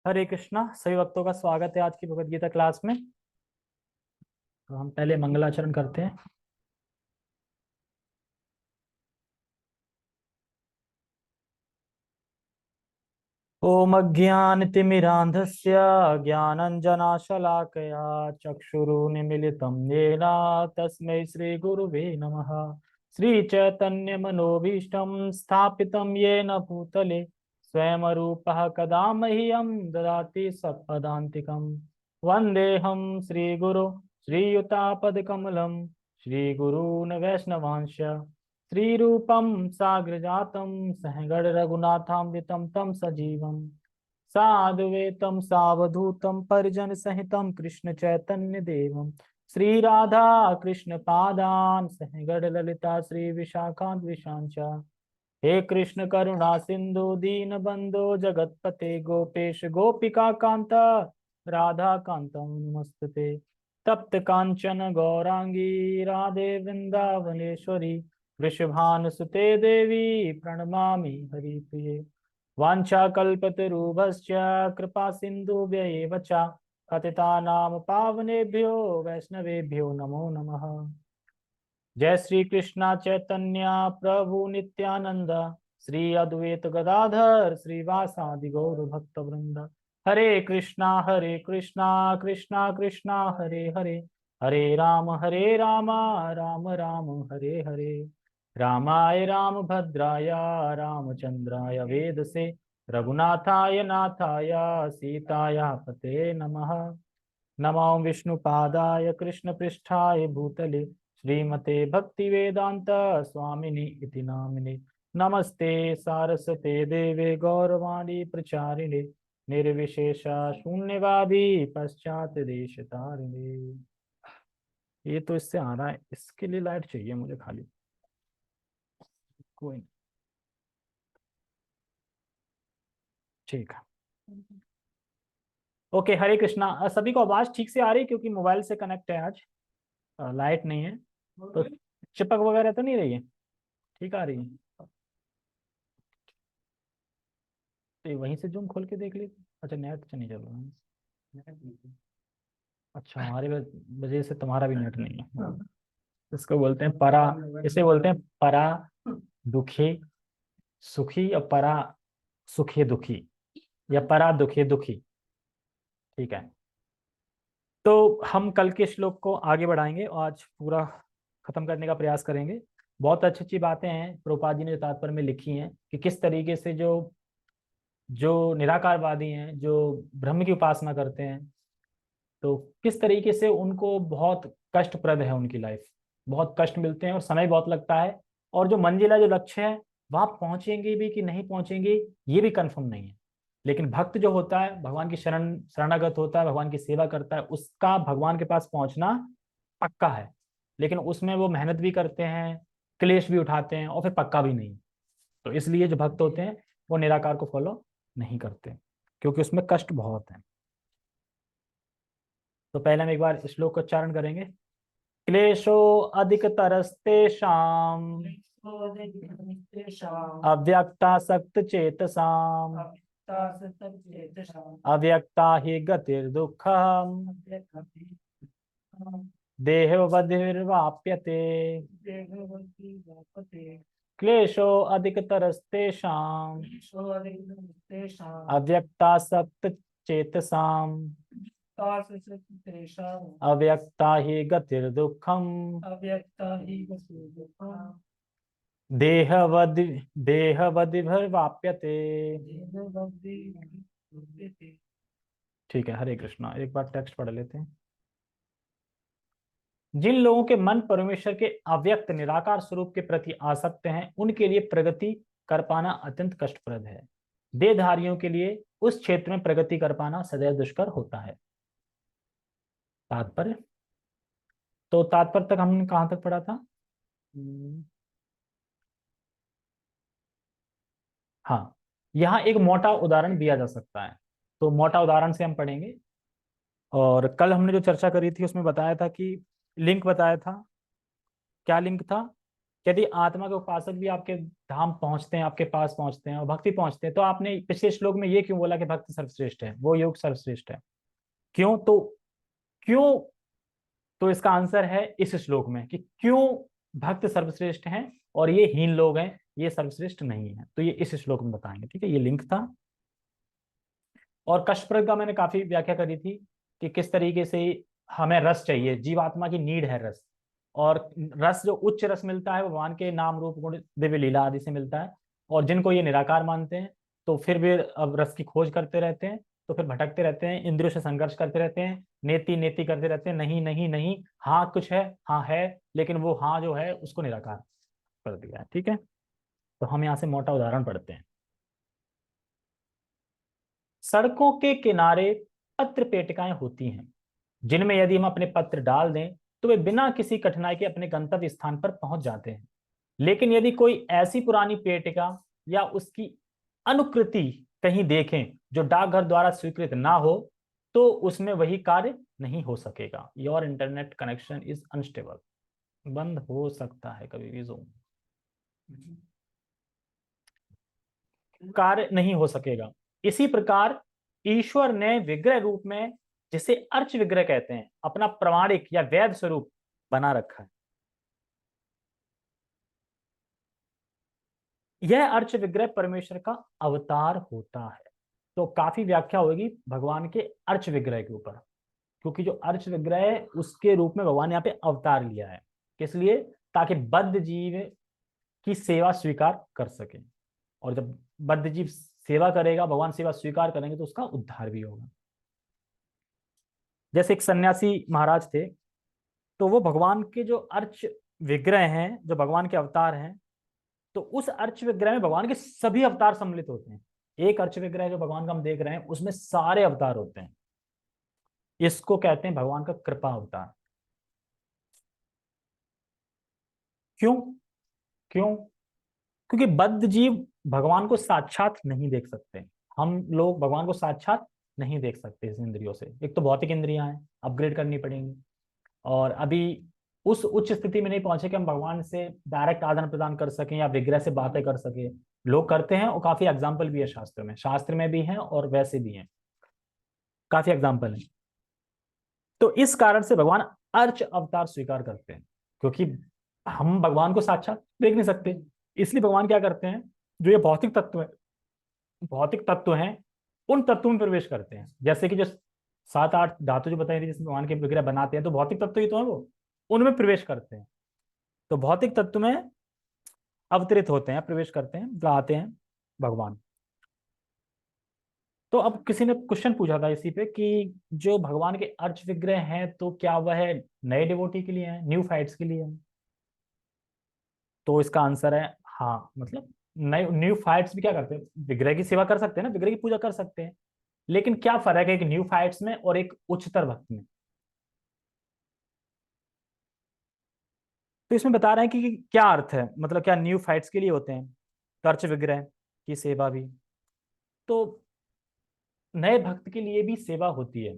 हरे कृष्णा। सभी भक्तों का स्वागत है आज की भगवत गीता क्लास में। तो हम पहले मंगलाचरण करते हैं। ओम अज्ञानतिमिरान्धस्य ज्ञानञ्जनाशलाकया चक्षुरुन्मीलितं येन तस्मै श्रीगुरुवे नमः। श्रीचैतन्यमनोभीष्टं स्थापितं येन भूतले स्वयं रूपः कदा मह्यं ददाति सत्पदान्तिकं। वन्देऽहं श्रीगुरो श्रीयुतापदकमलं श्रीगुरून् वैष्णवांश्च श्रीरूपं साग्रजातं सहगण रघुनाथामृतं तं सजीवं साद्वैतं सावधूतं परिजन सहितं कृष्ण चैतन्य देवं श्री राधा कृष्ण पादान सहगण ललिता श्री विशाखान्त विशांच। हे कृष्ण करुणा सिंधु दीन बंधो जगतपते गोपेश गोपिका कांता राधा कांतम नमस्तुते। तप्त कांचन गौरांगी राधे वृंदावनेश्वरी वृषभानुसुते देवी प्रणमामि हरिप्रिये। वाञ्छाकल्पतरुभ्यश्च कृपा सिन्धुभ्य एव च पतितानां पावनेभ्यो वैष्णवेभ्यो नमो नमः। जय श्री कृष्णा चैतन्य प्रभु नित्यानंद श्री अद्वैत गदाधर श्रीवासादि गौर भक्त वृंद। हरे कृष्णा कृष्णा कृष्णा हरे हरे हरे राम राम राम हरे हरे। रामाय रामभद्राय रामचंद्राय वेदसे रघुनाथाय नाथाय सीताया पते नमः। नमो विष्णुपादाय कृष्णपृष्ठाय भूतले श्रीमते भक्तिवेदांत स्वामिनि इति नामिने। नमस्ते सारस्वते देवे गौरवाणी प्रचारिणे निर्विशेष शून्यवादी पश्चात देश तारिणे। ये तो इससे आ रहा है, इसके लिए लाइट चाहिए मुझे खाली। कोई नहीं, ठीक है। ओके, हरे कृष्णा। सभी को आवाज ठीक से आ रही है क्योंकि मोबाइल से कनेक्ट है आज। लाइट नहीं है तो चिपक वगैरह तो नहीं रही है, ठीक आ रही है। तो ये वहीं से जूम खोल के देख ली। अच्छा, नेट तो नहीं चल रहा है। अच्छा, हमारे वजह से तुम्हारा भी नेट नहीं है। इसको बोलते हैं परा, इसे बोलते हैं परा दुखी सुखी और परा सुखी दुखी, या परा दुखी दुखी। ठीक है। तो हम कल के श्लोक को आगे बढ़ाएंगे और आज पूरा खत्म करने का प्रयास करेंगे। बहुत अच्छी अच्छी बातें हैं प्रभुपाद जी ने तात्पर्य में लिखी हैं कि किस तरीके से जो जो निराकारवादी हैं, जो ब्रह्म की उपासना करते हैं, तो किस तरीके से उनको बहुत कष्टप्रद है उनकी लाइफ। बहुत कष्ट मिलते हैं और समय बहुत लगता है। और जो मंजिला, जो लक्ष्य है, वहां पहुंचेंगे भी कि नहीं पहुंचेंगे ये भी कंफर्म नहीं है। लेकिन भक्त जो होता है, भगवान की शरणागत होता है, भगवान की सेवा करता है, उसका भगवान के पास पहुंचना पक्का है। लेकिन उसमें वो मेहनत भी करते हैं, क्लेश भी उठाते हैं और फिर पक्का भी नहीं। तो इसलिए जो भक्त होते हैं वो निराकार को फॉलो नहीं करते, क्योंकि उसमें कष्ट बहुत है। तो पहले हम एक बार श्लोक का उच्चारण करेंगे। क्लेशो अधिक तरस्तेषाम अव्यक्ता सक्त चेतसाम अव्यक्ता ही गतिर्दुःखम देहवद्भिर्वाप्यते। क्लेशो अधिक तरस्तेषाम अव्यक्ता सक्त चेतसाम अव्यक्ता ही गतिर्दुःखम देहवद् देहवद्भिर्वाप्यते। ठीक है, हरे कृष्णा। एक बार टेक्स्ट पढ़ लेते हैं। जिन लोगों के मन परमेश्वर के अव्यक्त निराकार स्वरूप के प्रति आसक्त हैं, उनके लिए प्रगति कर पाना अत्यंत कष्टप्रद है। देहधारियों के लिए उस क्षेत्र में प्रगति कर पाना सदैव दुष्कर होता है। तात्पर्य, तो तात्पर्य तक हमने कहां तक पढ़ा था? हाँ, यहाँ एक मोटा उदाहरण दिया जा सकता है। तो मोटा उदाहरण से हम पढ़ेंगे। और कल हमने जो चर्चा करी थी उसमें बताया था कि लिंक बताया था। क्या लिंक था? यदि आत्मा के उपासक भी आपके धाम पहुंचते हैं, आपके पास पहुंचते हैं और भक्ति पहुंचते हैं, तो आपने पिछले श्लोक में ये क्यों बोला कि भक्ति सर्वश्रेष्ठ है, वो योग सर्वश्रेष्ठ है? क्यों? तो क्यों? तो इसका आंसर है इस श्लोक में कि क्यों भक्त सर्वश्रेष्ठ हैं और ये हीन लोग हैं, ये सर्वश्रेष्ठ नहीं है। तो ये इस श्लोक में बताएंगे। ठीक है, ये लिंक था। और कष्टप्रद का मैंने काफी व्याख्या करी थी कि किस तरीके से हमें रस चाहिए, जीवात्मा की नीड है रस। और रस जो उच्च रस मिलता है वो भगवान के नाम रूप गुण दिव्य लीला आदि से मिलता है। और जिनको ये निराकार मानते हैं तो फिर भी अब रस की खोज करते रहते हैं, तो फिर भटकते रहते हैं, इंद्रियों से संघर्ष करते रहते हैं, नेति नेति करते रहते हैं, नहीं नहीं नहीं, हाँ कुछ है, हाँ है, लेकिन वो हाँ जो है उसको निराकार कर दिया है। ठीक है, तो हम यहाँ से मोटा उदाहरण पढ़ते हैं। सड़कों के किनारे पत्र पेटिकाएं होती हैं, जिनमें यदि हम अपने पत्र डाल दें तो वे बिना किसी कठिनाई के अपने गंतव्य स्थान पर पहुंच जाते हैं। लेकिन यदि कोई ऐसी पुरानी पेटिका या उसकी अनुकृति कहीं देखें जो डाकघर द्वारा स्वीकृत ना हो, तो उसमें वही कार्य नहीं हो सकेगा। Your internet connection is unstable. बंद हो सकता है कभी भी, जूम कार्य नहीं हो सकेगा। इसी प्रकार ईश्वर ने विग्रह रूप में, जिसे अर्च विग्रह कहते हैं, अपना प्रमाणिक या वैध स्वरूप बना रखा है। यह अर्च विग्रह परमेश्वर का अवतार होता है। तो काफी व्याख्या होगी भगवान के अर्च विग्रह के ऊपर, क्योंकि जो अर्च विग्रह है उसके रूप में भगवान यहाँ पे अवतार लिया है। किस लिए? ताकि बद्ध जीव की सेवा स्वीकार कर सके। और जब बद्ध जीव सेवा करेगा, भगवान सेवा स्वीकार करेंगे, तो उसका उद्धार भी होगा। जैसे एक सन्यासी महाराज थे, तो वो भगवान के जो अर्च विग्रह हैं, जो भगवान के अवतार हैं, तो उस अर्च विग्रह में भगवान के सभी अवतार सम्मिलित होते हैं। एक अर्च विग्रह जो भगवान का हम देख रहे हैं उसमें सारे अवतार होते हैं। इसको कहते हैं भगवान का कृपा अवतार। क्यों? क्यों? क्योंकि बद्ध जीव भगवान को साक्षात नहीं देख सकते। हम लोग भगवान को साक्षात नहीं देख सकते इस इंद्रियों से। एक तो भौतिक इंद्रियां हैं, अपग्रेड करनी पड़ेंगी, और अभी उस उच्च स्थिति में नहीं पहुंचे कि हम भगवान से डायरेक्ट आदान प्रदान कर सकें या विग्रह से बातें कर सके। लोग करते हैं और काफी एग्जाम्पल भी है शास्त्र में, शास्त्र में भी हैं और वैसे भी हैं, काफी एग्जाम्पल है। तो इस कारण से भगवान अर्च अवतार स्वीकार करते हैं, क्योंकि हम भगवान को साक्षात देख नहीं सकते। इसलिए भगवान क्या करते हैं, जो ये भौतिक तत्व है, भौतिक तत्व हैं, उन तत्वों में प्रवेश करते हैं। जैसे कि जो 7-8 धातु जो बताई थी जिसमें भगवान के विग्रह बनाते हैं, तो भौतिक तत्व ही तो है वो, उनमें प्रवेश करते हैं। तो भौतिक तत्व में अवतरित होते हैं, प्रवेश करते हैं, जो आते हैं भगवान। तो अब किसी ने क्वेश्चन पूछा था इसी पे कि जो भगवान के अर्च विग्रह हैं, तो क्या वह नए डिवोटी के लिए हैं, न्यू फाइट्स के लिए हैं? तो इसका आंसर है हाँ। मतलब नए न्यू फाइट्स भी क्या करते हैं, विग्रह की सेवा कर सकते हैं ना, विग्रह की पूजा कर सकते हैं। लेकिन क्या फर्क है एक न्यू फाइट्स में और एक उच्चतर भक्त में? तो इसमें बता रहे हैं कि क्या अर्थ है, मतलब क्या न्यू फाइट्स के लिए होते हैं कर्च विग्रह की सेवा भी? तो नए भक्त के लिए भी सेवा होती है,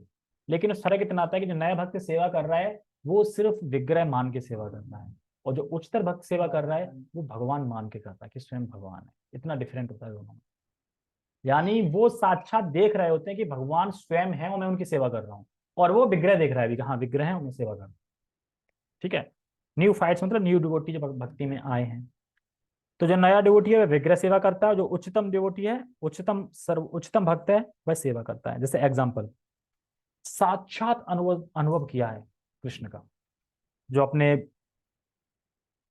लेकिन उस फर्क इतना आता है कि जो नया भक्त सेवा कर रहा है वो सिर्फ विग्रह मान के सेवा कर रहा है, और जो उच्चतर भक्त सेवा कर रहा है वो भगवान मान के करता है कि स्वयं भगवान है। इतना डिफरेंट होता है दोनों में। यानी वो साक्षात देख रहे होते हैं कि भगवान स्वयं है और मैं उनकी सेवा कर रहा हूँ, और वो विग्रह देख रहा है भी, हाँ विग्रह है, उन्हें सेवा कर रहा हूँ। ठीक है, न्यू फाइट्स मतलब न्यू डिवोटी जो भक्ति में आए हैं। तो जो नया डिवोटी है वह विग्रह सेवा करता है, जो उच्चतम डिवोटी है, उच्चतम सर्व उच्चतम भक्त है, वह सेवा करता है। जैसे एग्जाम्पल, साक्षात अनुभव अनुभव किया है कृष्ण का, जो अपने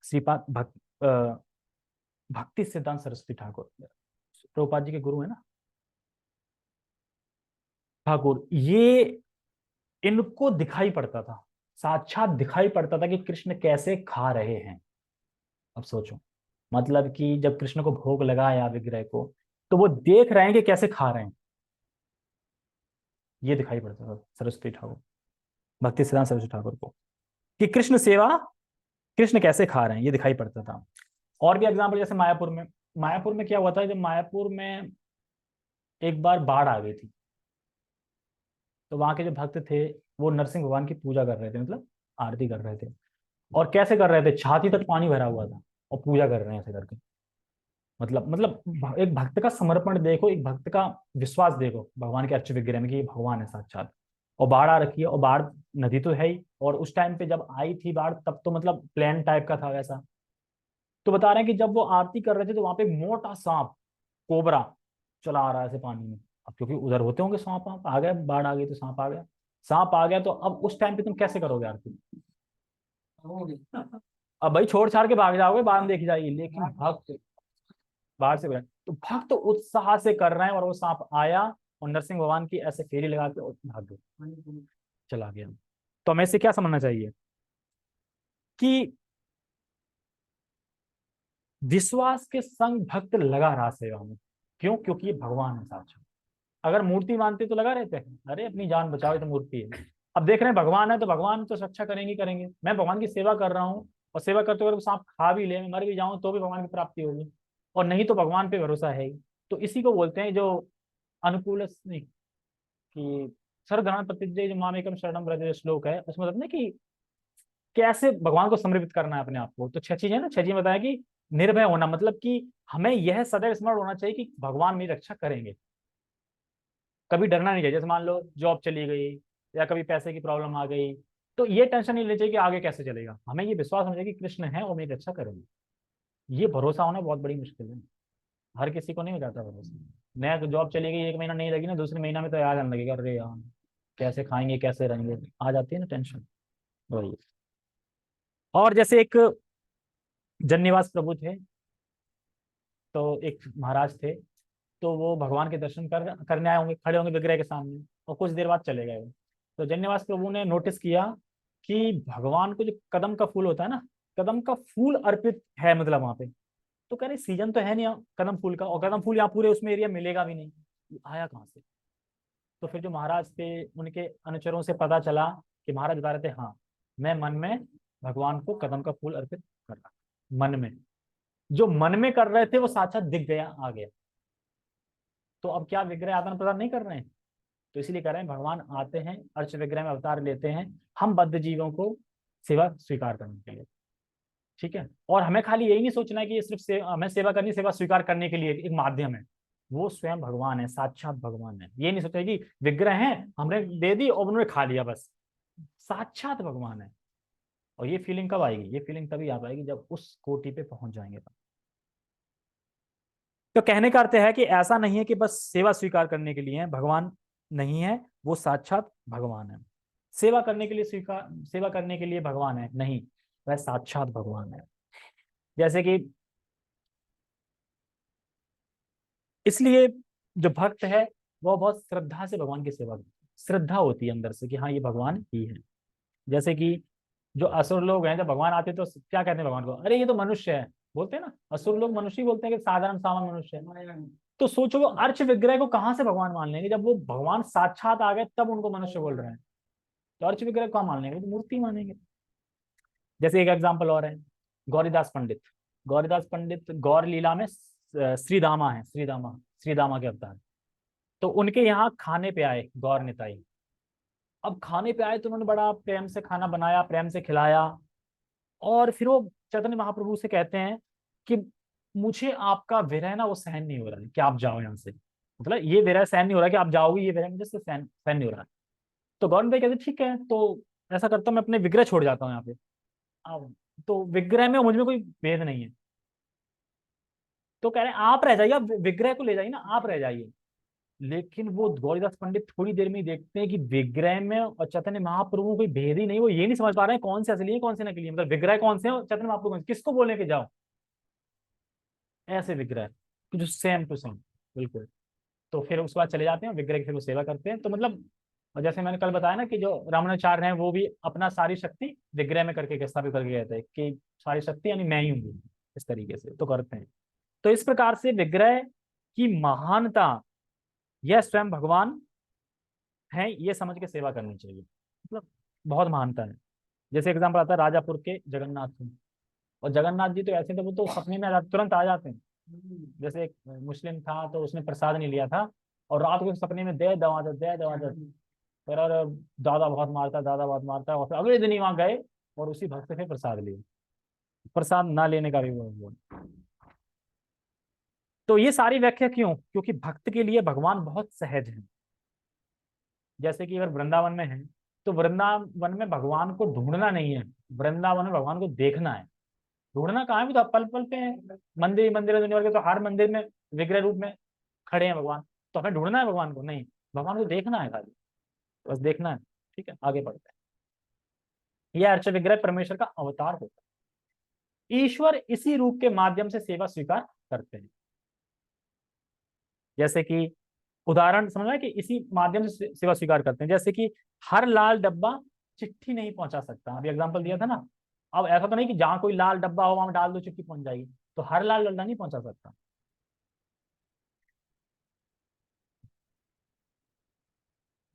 श्रीपाद भक्ति सिद्धांत सरस्वती ठाकुर, प्रभुपाद जी के गुरु है ना ठाकुर, ये इनको दिखाई पड़ता था, साक्षात दिखाई पड़ता था कि कृष्ण कैसे खा रहे हैं। अब सोचो, मतलब कि जब कृष्ण को भोग लगाया विग्रह को, तो वो देख रहे हैं कि कैसे खा रहे हैं। ये दिखाई पड़ता था सरस्वती ठाकुर, भक्ति सिद्धांत सरस्वती ठाकुर को, कि कृष्ण सेवा, कृष्ण कैसे खा रहे हैं, ये दिखाई पड़ता था। और भी एग्जाम्पल, जैसे मायापुर में, मायापुर में क्या हुआ था, जब मायापुर में एक बार बाढ़ आ गई थी, तो वहां के जो भक्त थे वो नरसिंह भगवान की पूजा कर रहे थे, मतलब आरती कर रहे थे। और कैसे कर रहे थे, छाती तक पानी भरा हुआ था, और पूजा कर रहे हैं ऐसे करके। मतलब एक भक्त का समर्पण देखो, एक भक्त का विश्वास देखो भगवान के अर्च विग्रह में कि ये भगवान है साक्षात। और बाढ़ आ रखी है, और बाढ़, नदी तो है ही, और उस टाइम पे जब आई थी बाढ़ तब तो मतलब प्लेन टाइप का था वैसा। तो बता रहे हैं कि जब वो आरती कर रहे थे तो वहां पे एक मोटा सांप, कोबरा, चला आ रहा है ऐसे पानी में। अब क्योंकि उधर होते होंगे सांप, आप आ गए, बाढ़ आ गई तो सांप आ गया। सांप आ गया तो अब उस टाइम पे तुम कैसे करोगे आरती? अब भाई छोड़ छाड़ के भाग जाओगे, बाद में देखी जाएगी, लेकिन भक्त बाहर से तो भक्त उत्साह से कर रहे हैं, और वो सांप आया और नरसिंह भगवान की ऐसे फेरी लगा के और भाग गए, चला गया। तो हमें से क्या समझना चाहिए कि विश्वास के संग भक्त लगा रहा सेवा में। क्यों? क्योंकि ये भगवान है साक्षात। अगर मूर्ति मानते तो लगा रहते हैं, अरे अपनी जान बचाओ, ये तो मूर्ति है। अब देख रहे हैं भगवान है तो भगवान तो रक्षा करेंगे करेंगे, मैं भगवान की सेवा कर रहा हूँ, और सेवा करते हुए सांप खा भी ले, मैं मर भी जाऊं तो भी भगवान की प्राप्ति होगी, और नहीं तो भगवान पे भरोसा है ही। तो इसी को बोलते हैं जो अनुकूल नहीं, कि सर्वधर्म प्रतिजय जो मामेकम शरणम व्रज श्लोक है, उसमें मतलब ना कि कैसे भगवान को समर्पित करना है अपने आप को। तो छह चीजें ना, छह चीजें बताया कि निर्भय होना, मतलब कि हमें यह सदैव स्मरण होना चाहिए कि भगवान मेरी रक्षा करेंगे। कभी डरना नहीं चाहिए, जैसे मान लो जॉब चली गई या कभी पैसे की प्रॉब्लम आ गई, तो ये टेंशन नहीं लेनी चाहिए कि आगे कैसे चलेगा। हमें ये विश्वास होना चाहिए कि कृष्ण है और मेरी रक्षा करेंगे। ये भरोसा होना बहुत बड़ी मुश्किल है, हर किसी को नहीं हो जाता भरोसा। नया तो जॉब चली गई, एक महीना नहीं लगी ना, दूसरे महीना में तो याद आने लगेगा, अरे यार कैसे खाएंगे कैसे रहेंगे, आ जाती है ना टेंशन। वही। और जैसे एक जन्निवास प्रभु थे, तो एक महाराज थे, तो वो भगवान के दर्शन करने आए होंगे, खड़े होंगे विग्रह के सामने, और कुछ देर बाद चले गए वो। तो जन्निवास प्रभु ने नोटिस किया कि भगवान को जो कदम का फूल होता है ना, कदम का फूल अर्पित है मतलब वहां पे। तो कह रहे सीजन तो है नहीं कदम फूल का, और कदम फूल यहाँ पूरे उसमें एरिया मिलेगा भी नहीं, ये आया कहाँ से? तो फिर जो महाराज थे उनके अनुचरों से पता चला कि महाराज बता रहे थे, हाँ मैं मन में भगवान को कदम का फूल अर्पित कर रहा, मन में। जो मन में कर रहे थे वो साक्षात दिख गया, आ गया। तो अब क्या विग्रह आदान प्रदान नहीं कर रहे हैं? तो इसीलिए कह रहे हैं भगवान आते हैं, अर्च विग्रह में अवतार लेते हैं, हम बद्ध जीवों को सेवा स्वीकार करने के लिए। ठीक है, और हमें खाली यही नहीं सोचना है कि ये सिर्फ हमें सेवा करनी, सेवा स्वीकार करने के लिए एक माध्यम है। वो स्वयं भगवान है, साक्षात भगवान है। ये नहीं सोचा कि विग्रह है हमने दे दी और उन्होंने खा लिया बस, साक्षात भगवान है। और ये फीलिंग कब आएगी? ये फीलिंग तभी आ पाएगी जब उस कोटि पे पहुंच जाएंगे तब। तो कहने का अर्थ है कि ऐसा नहीं है कि बस सेवा स्वीकार करने के लिए है, भगवान नहीं है, वो साक्षात भगवान है। सेवा करने के लिए स्वीकार, सेवा करने के लिए भगवान है नहीं, वह साक्षात भगवान है। जैसे कि इसलिए जो भक्त है वह बहुत श्रद्धा से भगवान की सेवा करता है, श्रद्धा होती है अंदर से कि हाँ ये भगवान ही है। जैसे कि जो असुर लोग हैं, जब भगवान आते हैं तो क्या कहते हैं भगवान को? अरे ये तो मनुष्य है, बोलते हैं ना, असुर लोग मनुष्य ही बोलते हैं कि साधारण सामान्य मनुष्य है। तो सोचो वो अर्च विग्रह को कहाँ से भगवान मान लेंगे? जब वो भगवान साक्षात आ गए तब उनको मनुष्य बोल रहे हैं। तो अर्च विग्रह को कहाँ मान लेंगे? तो मूर्ति मानेंगे। जैसे एक एग्जाम्पल और है, गौरीदास पंडित। गौरीदास पंडित गौर लीला में श्रीदामा है, श्रीदामा, श्रीदामा के अवतार। तो उनके यहाँ खाने पे आए गौर निताई। अब खाने पे आए तो उन्होंने बड़ा प्रेम से खाना बनाया, प्रेम से खिलाया, और फिर वो चैतन्य महाप्रभु से कहते हैं कि मुझे आपका विरह ना वो सहन नहीं हो रहा है कि आप जाओ यहाँ से, मतलब ये विरह सहन नहीं हो रहा कि आप जाओगे, ये विरह मुझे सहन सहन नहीं हो रहा है। तो गौर निताई कहते ठीक है, तो ऐसा करता हूँ मैं अपने विग्रह छोड़ जाता हूँ यहाँ पे। अब तो विग्रह में और मुझ में कोई भेद नहीं है। तो कह रहे हैं आप रह जाइए, आप विग्रह को ले जाइए ना, आप रह जाइए। लेकिन वो गौरीदास पंडित थोड़ी देर में ही देखते हैं कि विग्रह में और चैतन्य महाप्रभु में कोई भेद ही नहीं। वो ये नहीं समझ पा रहे हैं कौन से असली है कौन से नकली है, मतलब विग्रह कौन से है और चैतन्य महाप्रभु कौन से, किसको बोलने के जाओ। ऐसे विग्रह कि जो सेम टू सेम बिल्कुल। तो फिर उसके बाद चले जाते हैं विग्रह की, फिर वो सेवा करते हैं। तो मतलब, और जैसे मैंने कल बताया ना कि जो रामानुचार्य हैं वो भी अपना सारी शक्ति विग्रह में करके स्थापित करके कहते हैं कि सारी शक्ति यानी मैं ही हूँ, इस तरीके से तो करते हैं। तो इस प्रकार से विग्रह की महानता, यह स्वयं भगवान है, ये समझ के सेवा करनी चाहिए, मतलब बहुत महानता है। जैसे एग्जाम्पल आता है राजापुर के जगन्नाथ सिंह, और जगन्नाथ जी तो ऐसे थे वो तो सपने में तुरंत आ जाते हैं। जैसे एक मुस्लिम था तो उसने प्रसाद नहीं लिया था, और रात को सपने में दे दवा दे, दे दवा दे, और दादा बहुत मारता, दादा बहुत मारता, और फिर अगले दिन ही वहां गए और उसी भक्त से फिर प्रसाद लिए। प्रसाद ना लेने का भी वो। तो ये सारी व्याख्या क्यों? क्योंकि भक्त के लिए भगवान बहुत सहज है। जैसे कि अगर वृंदावन में है, तो वृंदावन में भगवान को ढूंढना नहीं है, वृंदावन में भगवान को देखना है। ढूंढना कहाँ है? भी तो पल पल पे है। मंदिर मंदिर दुनिया भर के, तो हर मंदिर में विग्रह रूप में खड़े हैं भगवान। तो हमें ढूंढना है भगवान को नहीं, भगवान को देखना है खाली, बस देखना है। ठीक है, आगे बढ़ते हैं। यह अर्च विग्रह परमेश्वर का अवतार होता है। ईश्वर इसी रूप के माध्यम से सेवा स्वीकार करते हैं। जैसे कि उदाहरण समझ में, कि इसी माध्यम से सेवा स्वीकार करते हैं। जैसे कि हर लाल डब्बा चिट्ठी नहीं पहुंचा सकता, अभी एग्जांपल दिया था ना। अब ऐसा तो नहीं कि जहां कोई लाल डब्बा हो वहां डाल दो चिट्ठी पहुंच जाएगी, तो हर लाल डब्बा नहीं पहुंचा सकता।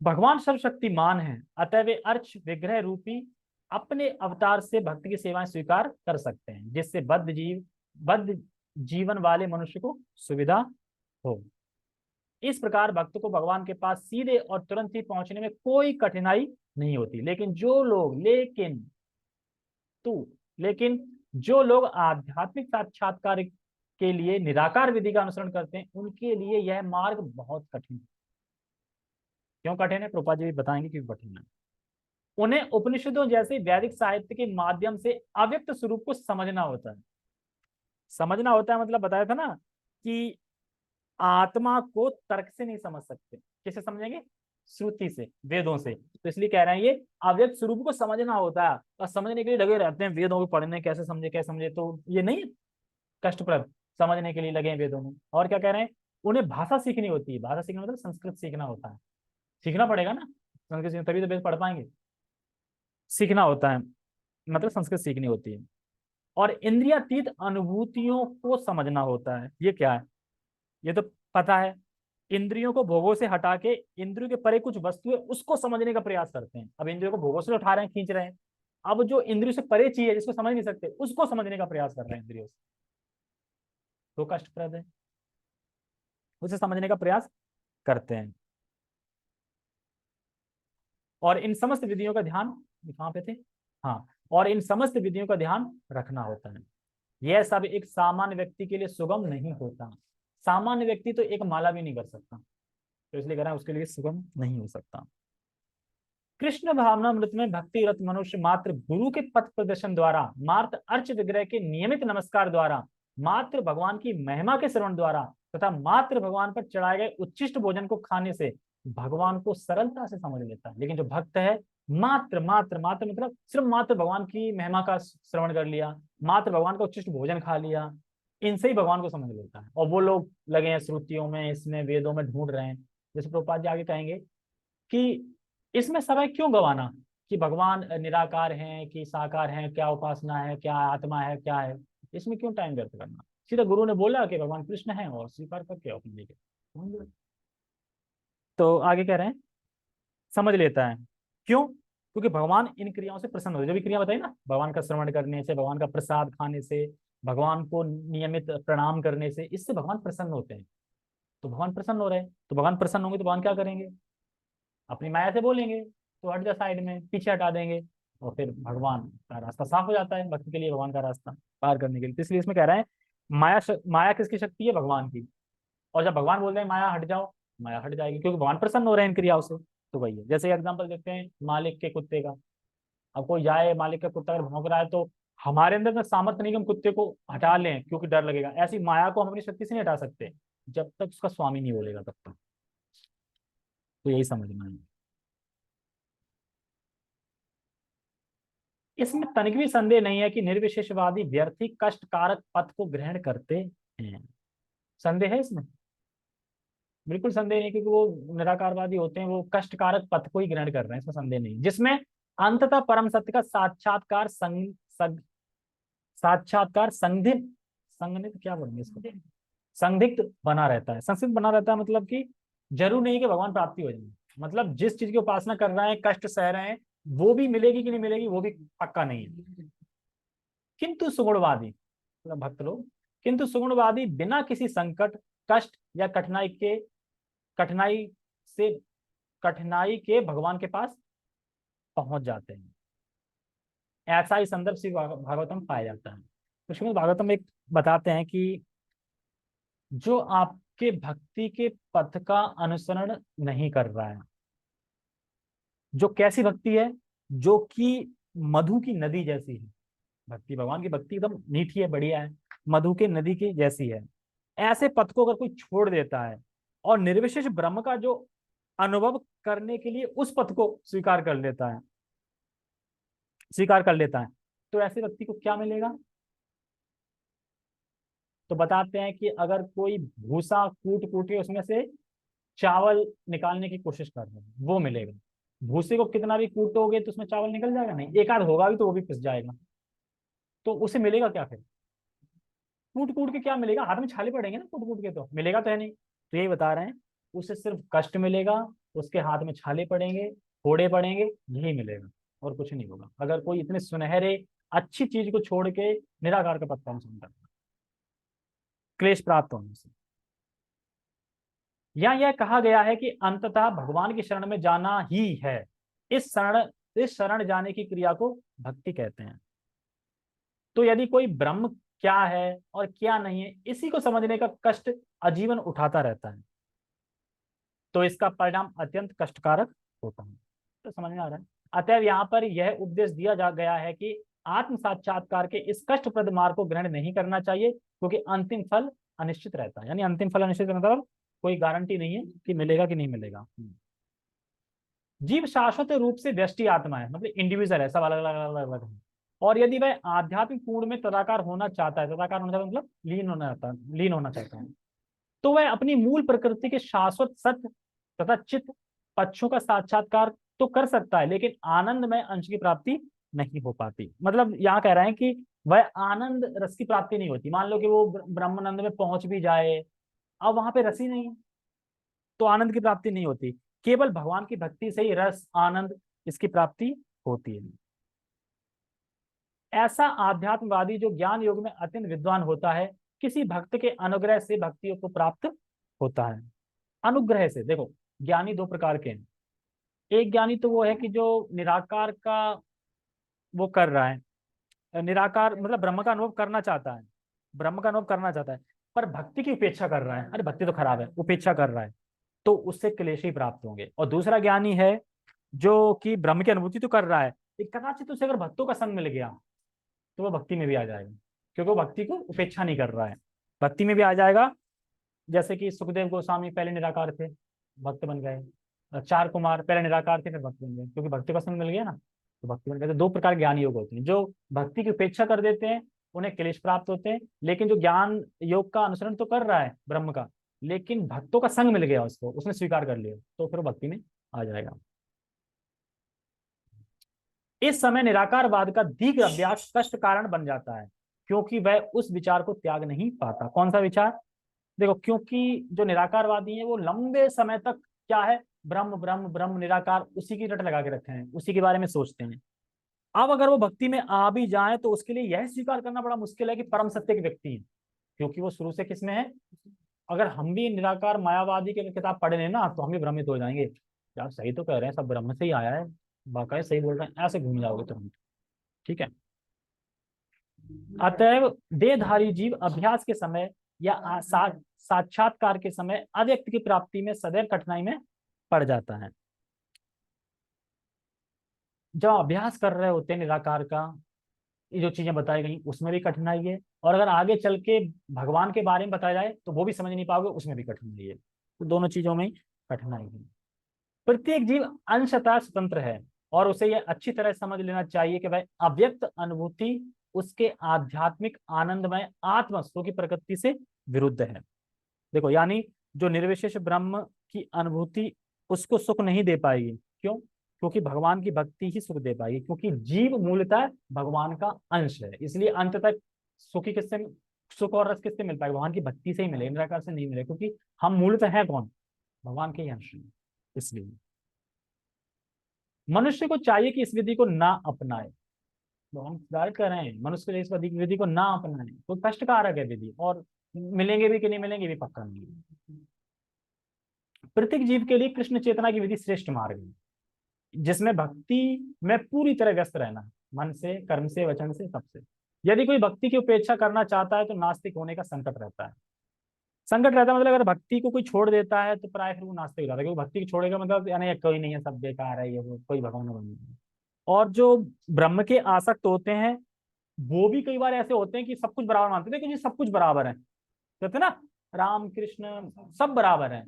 भगवान सर्वशक्तिमान है, अतः वे अर्च विग्रह रूपी अपने अवतार से भक्त की सेवाएं स्वीकार कर सकते हैं, जिससे बद्ध जीवन वाले मनुष्य को सुविधा हो। इस प्रकार भक्त को भगवान के पास सीधे और तुरंत ही पहुंचने में कोई कठिनाई नहीं होती। तू लेकिन जो लोग आध्यात्मिक साक्षात्कार के लिए निराकार विधि का अनुसरण करते हैं, उनके लिए यह मार्ग बहुत कठिन है। क्यों कठिन है? प्रभुपाद जी भी बताएंगे क्यों कठिन है। उन्हें उपनिषदों जैसे वैदिक साहित्य के माध्यम से अव्यक्त स्वरूप को समझना होता है। समझना होता है मतलब बताया था ना, कि आत्मा को तर्क से नहीं समझ सकते। किसे समझेंगे? श्रुति से, वेदों से। तो इसलिए कह रहे हैं ये अव्यक्त स्वरूप को समझना होता है, और समझने के लिए लगे रहते हैं वेदों को पढ़ने, कैसे समझे, तो ये नहीं कष्टप्रद। समझने के लिए लगे हैं वेदों में। और क्या कह रहे हैं? उन्हें भाषा सीखनी होती है। भाषा सीखना मतलब संस्कृत सीखना होता है। सीखना पड़ेगा ना संस्कृत, तभी तो वेद पढ़ पाएंगे। सीखना होता है मतलब संस्कृत सीखनी होती है। और इंद्रियातीत अनुभूतियों को समझना होता है। ये क्या है? ये तो पता है। इंद्रियों को भोगों से हटा के इंद्रियों के परे कुछ वस्तु है उसको समझने का प्रयास करते हैं। अब इंद्रियों को भोगों से उठा रहे हैं, खींच रहे हैं। अब जो इंद्रियों से परे चीज है जिसको समझ नहीं सकते, उसको समझने का प्रयास कर रहे हैं इंद्रियों से, तो कष्टप्रद है। उसे समझने का प्रयास करते हैं। और इन समस्त विधियों का ध्यान, कहाँ पे थे? हाँ। और इन समस्त विधियों का ध्यान रखना होता है। यह सब एक सामान्य व्यक्ति के लिए सुगम नहीं होता। सामान्य व्यक्ति तो एक माला भी नहीं कर सकता, तो इसलिए कह रहा है उसके लिए सुगम नहीं हो सकता। कृष्ण भावनामृत में भक्ति रत मनुष्य मात्र गुरु के पथ प्रदर्शन द्वारा, मात्र अर्च विग्रह के नियमित नमस्कार द्वारा, मात्र भगवान की महिमा के श्रवण द्वारा तथा मात्र भगवान पर चढ़ाए गए उच्छिष्ट भोजन को खाने से भगवान को सरलता से समझ लेता है। लेकिन जो भक्त है, मात्र मात्र मात्र मतलब सिर्फ मात्र भगवान की महिमा का श्रवण कर लिया, मात्र भगवान का उच्छिष्ट भोजन खा लिया, इनसे ही भगवान को समझ लेता है। और वो लोग लगे हैं श्रुतियों में, इसमें वेदों में ढूंढ रहे हैं। जैसे प्रभुपाद जी आगे कहेंगे कि इसमें समय क्यों गवाना, कि भगवान निराकार हैं कि साकार हैं, क्या उपासना है, क्या आत्मा है, क्या है, इसमें क्यों टाइम व्यर्थ करना। सीधा गुरु ने बोला कि भगवान कृष्ण हैं और स्वीकार करके अपने लेके। तो आगे कह रहे हैं समझ लेता है। क्यों? क्योंकि भगवान इन क्रियाओं से प्रसन्न होते, जो भी क्रिया बताई ना, भगवान का श्रवण करने से, भगवान का प्रसाद खाने से, भगवान को नियमित प्रणाम करने से, इससे भगवान प्रसन्न होते हैं। तो भगवान प्रसन्न हो रहे हैं, तो भगवान प्रसन्न होंगे तो भगवान क्या करेंगे? अपनी माया से बोलेंगे तो हट जा, साइड में पीछे हटा देंगे, और फिर भगवान का रास्ता साफ हो जाता है भक्त के लिए, भगवान का रास्ता पार करने के लिए। तो इसलिए इसमें कह रहे हैं माया किसकी शक्ति है? भगवान की। और जब भगवान बोल रहे हैं माया हट जाओ, माया हट जाएगी, क्योंकि भगवान प्रसन्न हो रहे हैं इन क्रियाओं से। तो वही है। जैसे एग्जाम्पल देखते हैं मालिक के कुत्ते का। अब कोई जाए, मालिक का कुत्ता अगर भौंक रहा है, तो हमारे अंदर में सामर्थ्य नहीं कि हम कुत्ते को हटा लें क्योंकि डर लगेगा। ऐसी माया को हम अपनी शक्ति से नहीं हटा सकते जब तक उसका स्वामी नहीं बोलेगा तब तक। तो यही समझना है। इसमें तनिक भी संदेह नहीं है कि निर्विशेषवादी व्यर्थी कष्टकारक पथ को ग्रहण करते हैं। संदेह है इसमें? बिल्कुल संदेह नहीं, क्योंकि वो निराकारवादी होते हैं, वो कष्टकारक पथ को ही ग्रहण कर रहे हैं, इसमें संदेह नहीं। जिसमें अंततः परम सत्य का साक्षात्कार संदिग्ध, संगनित क्या बोलेंगे इसको, संदिग्ध बना रहता है। संदिग्ध बना रहता है मतलब कि जरूर नहीं कि भगवान प्राप्ति हो जाएगी। मतलब जिस चीज की उपासना कर रहे हैं, कष्ट सह रहे हैं, वो भी मिलेगी कि नहीं मिलेगी वो भी पक्का नहीं है। किंतु सुगुणवादी मतलब भक्त लोग, किंतु सुगुणवादी बिना किसी संकट, कष्ट या कठिनाई से कठिनाई के भगवान के पास पहुंच जाते हैं। ऐसा ही संदर्भ श्री भागवतम पाया जाता है। तो श्रीमद् भागवतम में एक बताते हैं कि जो आपके भक्ति के पथ का अनुसरण नहीं कर रहा है, जो कैसी भक्ति है, जो कि मधु की नदी जैसी है। भक्ति, भगवान की भक्ति एकदम मीठी है, बढ़िया है, मधु के नदी की जैसी है। ऐसे पथ को अगर कोई छोड़ देता है और निर्विशेष ब्रह्म का जो अनुभव करने के लिए उस पथ को स्वीकार कर लेता है, तो ऐसे व्यक्ति को क्या मिलेगा? तो बताते हैं कि अगर कोई भूसा कूट कूट के उसमें से चावल निकालने की कोशिश कर रहे हैं, वो मिलेगा। भूसे को कितना भी कूटोगे तो उसमें चावल निकल जाएगा? नहीं, एक आध होगा भी तो वो भी पिस जाएगा। तो उसे मिलेगा क्या फिर? कूट कूट के क्या मिलेगा? हाथ में छाले पड़ेंगे ना, कूट कूट के तो मिलेगा तो है नहीं। तो यही बता रहे हैं, उसे सिर्फ कष्ट मिलेगा, उसके हाथ में छाले पड़ेंगे, फोड़े पड़ेंगे, यही मिलेगा और कुछ नहीं होगा। अगर कोई इतने सुनहरे अच्छी चीज को छोड़ के निराकार का पत्ता अनुसरण करता है, क्लेश प्राप्त होने से। या यह कहा गया है कि अंततः भगवान की शरण में जाना ही है। इस शरण जाने की क्रिया को भक्ति कहते हैं। तो यदि कोई ब्रह्म क्या है और क्या नहीं है, इसी को समझने का कष्ट आजीवन उठाता रहता है, तो इसका परिणाम अत्यंत कष्टकारक होता है। तो समझ में आ रहा है? अतएव यहाँ पर यह उपदेश दिया जा गया है कि आत्म साक्षात्कार के इस कष्टप्रद मार्ग को ग्रहण नहीं करना चाहिए, क्योंकि अंतिम फल अनिश्चित रहता है। यानी अंतिम फल अनिश्चित मतलब कोई गारंटी नहीं है कि मिलेगा कि नहीं मिलेगा। जीव शाश्वत रूप से व्यष्टि आत्मा है, मतलब इंडिविजुअल है, सब अलग अलग अलग अलग है। और यदि वह आध्यात्मिक पूर्ण में तदाकार होना चाहता है, तदाकार होना चाहता है मतलब लीन होना चाहता है, तो वह अपनी मूल प्रकृति के शाश्वत सत्य तथा चित्त पक्षों का साक्षात्कार तो कर सकता है, लेकिन आनंद में अंश की प्राप्ति नहीं हो पाती। मतलब यहाँ कह रहे हैं कि वह आनंद रस की प्राप्ति नहीं होती। मान लो कि वो ब्रह्मानंद में पहुंच भी जाए, अब वहां पे रस ही नहीं है, तो आनंद की प्राप्ति नहीं होती। केवल भगवान की भक्ति से ही रस आनंद इसकी प्राप्ति होती है। ऐसा आध्यात्मवादी जो ज्ञान योग में अत्यंत विद्वान होता है, किसी भक्त के अनुग्रह से भक्तियों को प्राप्त होता है। अनुग्रह से, देखो ज्ञानी दो प्रकार के हैं। एक ज्ञानी तो वो है कि जो निराकार का वो कर रहा है, निराकार मतलब ब्रह्म का अनुभव करना चाहता है, ब्रह्म का अनुभव करना चाहता है, पर भक्ति की उपेक्षा कर रहा है। अरे भक्ति तो खराब है, उपेक्षा कर रहा है, तो उससे क्लेश ही प्राप्त होंगे। और दूसरा ज्ञानी है जो कि ब्रह्म की अनुभूति तो कर रहा है, कदाचित उसे अगर भक्तों का संग मिल गया तो वह भक्ति में भी आ जाएगा, क्योंकि वो भक्ति को उपेक्षा नहीं कर रहा है, भक्ति में भी आ जाएगा। जैसे कि सुखदेव गोस्वामी पहले निराकार थे, भक्त बन गए। चार कुमार पहले निराकार थे, फिर भक्त बन गए, क्योंकि भक्ति का संग मिल गया ना, तो भक्ति बन गए। तो दो प्रकार के ज्ञान योग होते हैं, जो भक्ति की उपेक्षा कर देते हैं उन्हें क्लेश प्राप्त होते हैं, लेकिन जो ज्ञान योग का अनुसरण तो कर रहा है ब्रह्म का, लेकिन भक्तों का संग मिल गया उसको, उसने स्वीकार कर लिया, तो फिर भक्ति में आ जाएगा। इस समय निराकारवाद का दीर्घ अभ्यास कष्ट कारण बन जाता है, क्योंकि वह उस विचार को त्याग नहीं पाता। कौन सा विचार? देखो, क्योंकि जो निराकारवादी हैं वो लंबे समय तक क्या है, ब्रह्म ब्रह्म ब्रह्म निराकार, उसी की रट लगा के रखे हैं, उसी के बारे में सोचते हैं। अब अगर वो भक्ति में आ भी जाए तो उसके लिए यह स्वीकार करना बड़ा मुश्किल है कि परम सत्य के व्यक्ति है, क्योंकि वो शुरू से किसमें है। अगर हम भी निराकार मायावादी की किताब पढ़े लें ना, तो हम भी भ्रमित हो जाएंगे, यार सही तो कह रहे हैं, सब ब्रह्म से ही आया है, बाकायदा सही बोल रहे हैं, ऐसे घूम जाओगे तुरंत। ठीक है। अतएव देहधारी जीव अभ्यास के समय या साक्षात्कार के समय अव्यक्त की प्राप्ति में सदैव कठिनाई में पड़ जाता है। जब अभ्यास कर रहे होते हैं निराकार का, ये जो चीजें बताई गई उसमें भी कठिनाई है, और अगर आगे चल के भगवान के बारे में बताया जाए तो वो भी समझ नहीं पाओगे, उसमें भी कठिनाई है। तो दोनों चीजों में कठिनाई है। प्रत्येक जीव अंशतः स्वतंत्र है, और उसे यह अच्छी तरह समझ लेना चाहिए कि वह अव्यक्त अनुभूति उसके आध्यात्मिक आनंदमय आत्म सुख की प्रकृति से विरुद्ध है। देखो, यानी जो निर्विशेष ब्रह्म की अनुभूति उसको सुख नहीं दे पाएगी। क्यों? क्योंकि भगवान की भक्ति ही सुख दे पाएगी, क्योंकि जीव मूलतः भगवान का अंश है, इसलिए अंत तक सुखी किससे, सुख और रस किससे मिल पाएगा? भगवान की भक्ति से ही मिलेगा, निराकार से नहीं मिलेगा, क्योंकि हम मूलतः है कौन? भगवान के ही अंश हैं। इसलिए मनुष्य को चाहिए कि इस विधि को ना अपनाए। तो हम गाइड कर रहे हैं मनुष्य के लिए इस विधि को ना अपनाए, तो कष्टकारक है विधि, और मिलेंगे भी कि नहीं मिलेंगे भी पक्का नहीं है। प्रत्येक जीव के लिए कृष्ण चेतना की विधि श्रेष्ठ मार्ग है, जिसमें भक्ति में पूरी तरह व्यस्त रहना है, मन से, कर्म से, वचन से, सबसे। यदि कोई भक्ति की उपेक्षा करना चाहता है तो नास्तिक होने का संकट रहता है। संकट रहता है मतलब अगर भक्ति को कोई छोड़ देता है तो प्राय फिर वो नास्तिक हो जाता है, क्योंकि भक्ति को छोड़ेगा मतलब यानी कोई नहीं है, सब बेकार है, ये वो कोई भगवान बन नहीं है। और जो ब्रह्म के आसक्त होते हैं वो भी कई बार ऐसे होते हैं कि सब कुछ बराबर मानते हैं, देखो जी सब कुछ बराबर है, कहते हैं ना, राम कृष्ण सब बराबर है।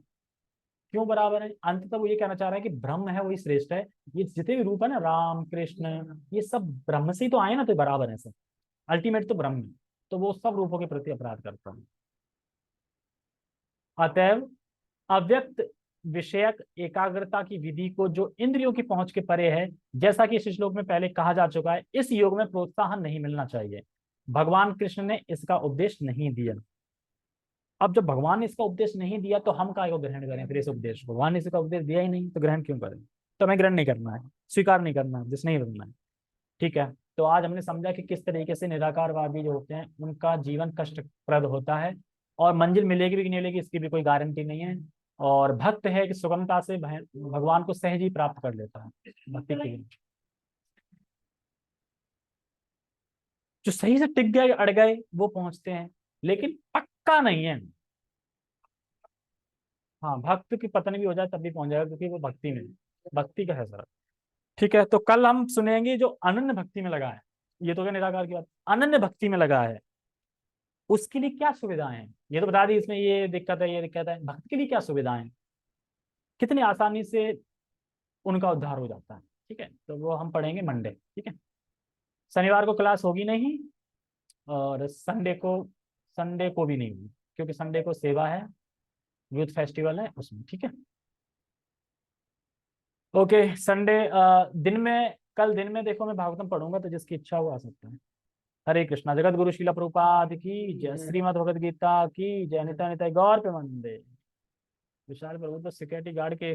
क्यों बराबर है? अंततः वो ये कहना चाह रहा है कि ब्रह्म है वही श्रेष्ठ है। ये जितने भी रूप है ना, राम कृष्ण, ये सब ब्रह्म से ही तो आए ना, तो बराबर है सब। अल्टीमेट तो ब्रह्म है। तो वो सब रूपों के प्रति अपराध करता है। अतएव अव्यक्त विषयक एकाग्रता की विधि को जो इंद्रियों की पहुंच के परे है, जैसा कि इस श्लोक में पहले कहा जा चुका है, इस योग में प्रोत्साहन नहीं मिलना चाहिए। भगवान कृष्ण ने इसका उपदेश नहीं दिया। अब जब भगवान ने इसका उपदेश नहीं दिया तो हम काय को ग्रहण करें फिर इस उपदेश को? भगवान ने इसका उपदेश दिया ही नहीं तो ग्रहण क्यों करें? तो हमें ग्रहण नहीं करना है, स्वीकार नहीं करना है, जिस नहीं बनना है। ठीक है। तो आज हमने समझा कि किस तरीके से निराकारवादी जो होते हैं उनका जीवन कष्टप्रद होता है, और मंजिल मिलेगी भी कि नहीं मिलेगी इसकी भी कोई गारंटी नहीं है। और भक्त है कि सुगमता से भगवान को सहज ही प्राप्त कर लेता है भक्ति के लिए। जो सही से टिक गए अड़ गए वो पहुंचते हैं, लेकिन पक्का नहीं है। हाँ, भक्त की पतन भी हो जाए तब भी पहुंच जाएगा, क्योंकि वो भक्ति में है। भक्ति का है सर। ठीक है, तो कल हम सुनेंगे जो अनन्य भक्ति में लगा है। ये तो क्या निराकार की बात, अनन्य भक्ति में लगा है उसके लिए क्या सुविधाएं हैं, ये तो बता दी, इसमें ये दिक्कत है, ये दिक्कत है, भक्त के लिए क्या सुविधाएं हैं, कितनी आसानी से उनका उद्धार हो जाता है। ठीक है, तो वो हम पढ़ेंगे मंडे। ठीक है, शनिवार को क्लास होगी नहीं, और संडे को भी नहीं होगी, क्योंकि संडे को सेवा है, यूथ फेस्टिवल है उसमें। ठीक है, ओके। संडे दिन में, कल दिन में देखो मैं भागवतम पढ़ूंगा, तो जिसकी इच्छा वो आ सकता है। हरे कृष्णा। जगत गुरु शिला प्रभुपाद की जय। श्रीमद् भगवद गीता की जय। निताय निताय गौर प्रेमानंदे। विशाल प्रभु तो सिक्योरिटी गार्ड के